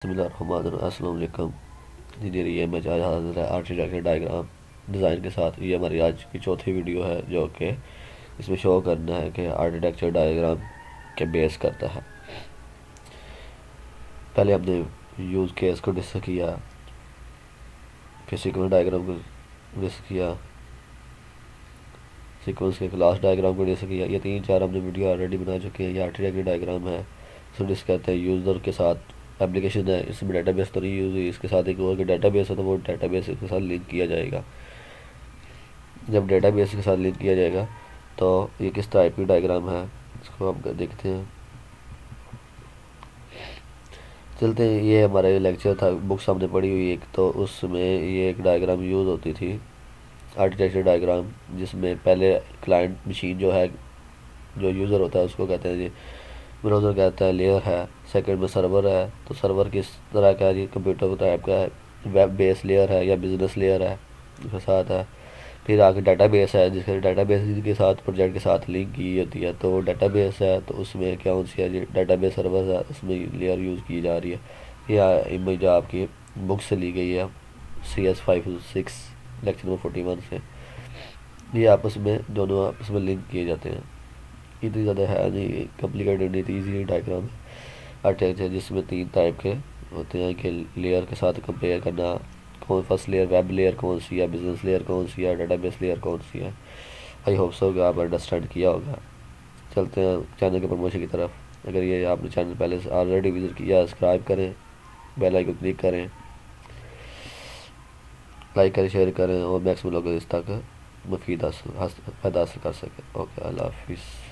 अस्सलामुअलैकुम इंजीनियरिंग ये मैं आज हाजिर है आर्किटेक्चर डायग्राम डिज़ाइन के साथ। ये हमारी आज की चौथी वीडियो है जो कि इसमें शो करना है कि आर्किटेक्चर डायग्राम के बेस करता है। पहले हमने यूज़ केस को डिस्कस किया, फिर सीक्वेंस डायग्राम को डिस्कस किया, सीक्वेंस के क्लास डायग्राम को डिस्कस किया। ये 3-4 हमने वीडियो ऑलरेडी बना चुके हैं। ये आर्किटेक्चर डायग्राम है, इसको डिस्कस करते हैं यूज़र के साथ। एप्लीकेशन है, इसमें डाटाबेस तो नहीं यूज़ हुई, इसके साथ एक और डाटाबेस है तो वो डाटाबेस के साथ लिंक किया जाएगा। जब डेटाबेस के साथ लिंक किया जाएगा तो ये किस टाइप की डायग्राम है इसको हम देखते हैं। चलते हैं, ये हमारा लेक्चर था, बुक्स हमने पढ़ी हुई एक, तो उसमें ये एक डायग्राम यूज़ होती थी आर्किटेक्चर डायग्राम, जिसमें पहले क्लाइंट मशीन जो है, जो यूज़र होता है उसको कहते हैं जी ब्राउज़र, कहता है लेयर है। सेकंड में सर्वर है, तो सर्वर किस तरह का है जी, कंप्यूटर टाइप का है, वेब बेस लेयर है या बिज़नेस लेयर है उसके साथ है। फिर आगे डाटाबेस है, जिसके डाटाबेस के साथ प्रोजेक्ट के साथ लिंक की होती है, तो डाटाबेस है तो उसमें कौन सी है जी डाटाबेस सर्वर है, उसमें लेयर यूज़ की जा रही है। यह इमेज आपकी बुक से ली गई है, CS5-6 लेक्चर नंबर 41 से। ये आपस में दोनों आपस में लिंक किए जाते हैं। इतनी ज़्यादा है नहीं, कॉम्प्लिकेटेड नहीं थी, ईजी डायग्राम आर्किटेक्चर है, जिसमें 3 टाइप के होते हैं कि लेयर के साथ कंपेयर करना, कौन फर्स्ट लेयर वेब लेयर कौन सी है, बिजनेस लेयर कौन सी है, डाटाबेस लेयर कौन सी है। आई होप सो कि आप अंडरस्टैंड किया होगा। चलते हैं चैनल के प्रमोशन की तरफ। अगर ये आपने चैनल पहले से ऑलरेडी विजिट किया, सब्सक्राइब करें, बेल आइकन क्लिक करें, लाइक करें, शेयर करें और मैक्सिमम लोग इस तक मुफीद फ़ायदा हासिल कर सकें। ओके, अल्लाह हाफिज़।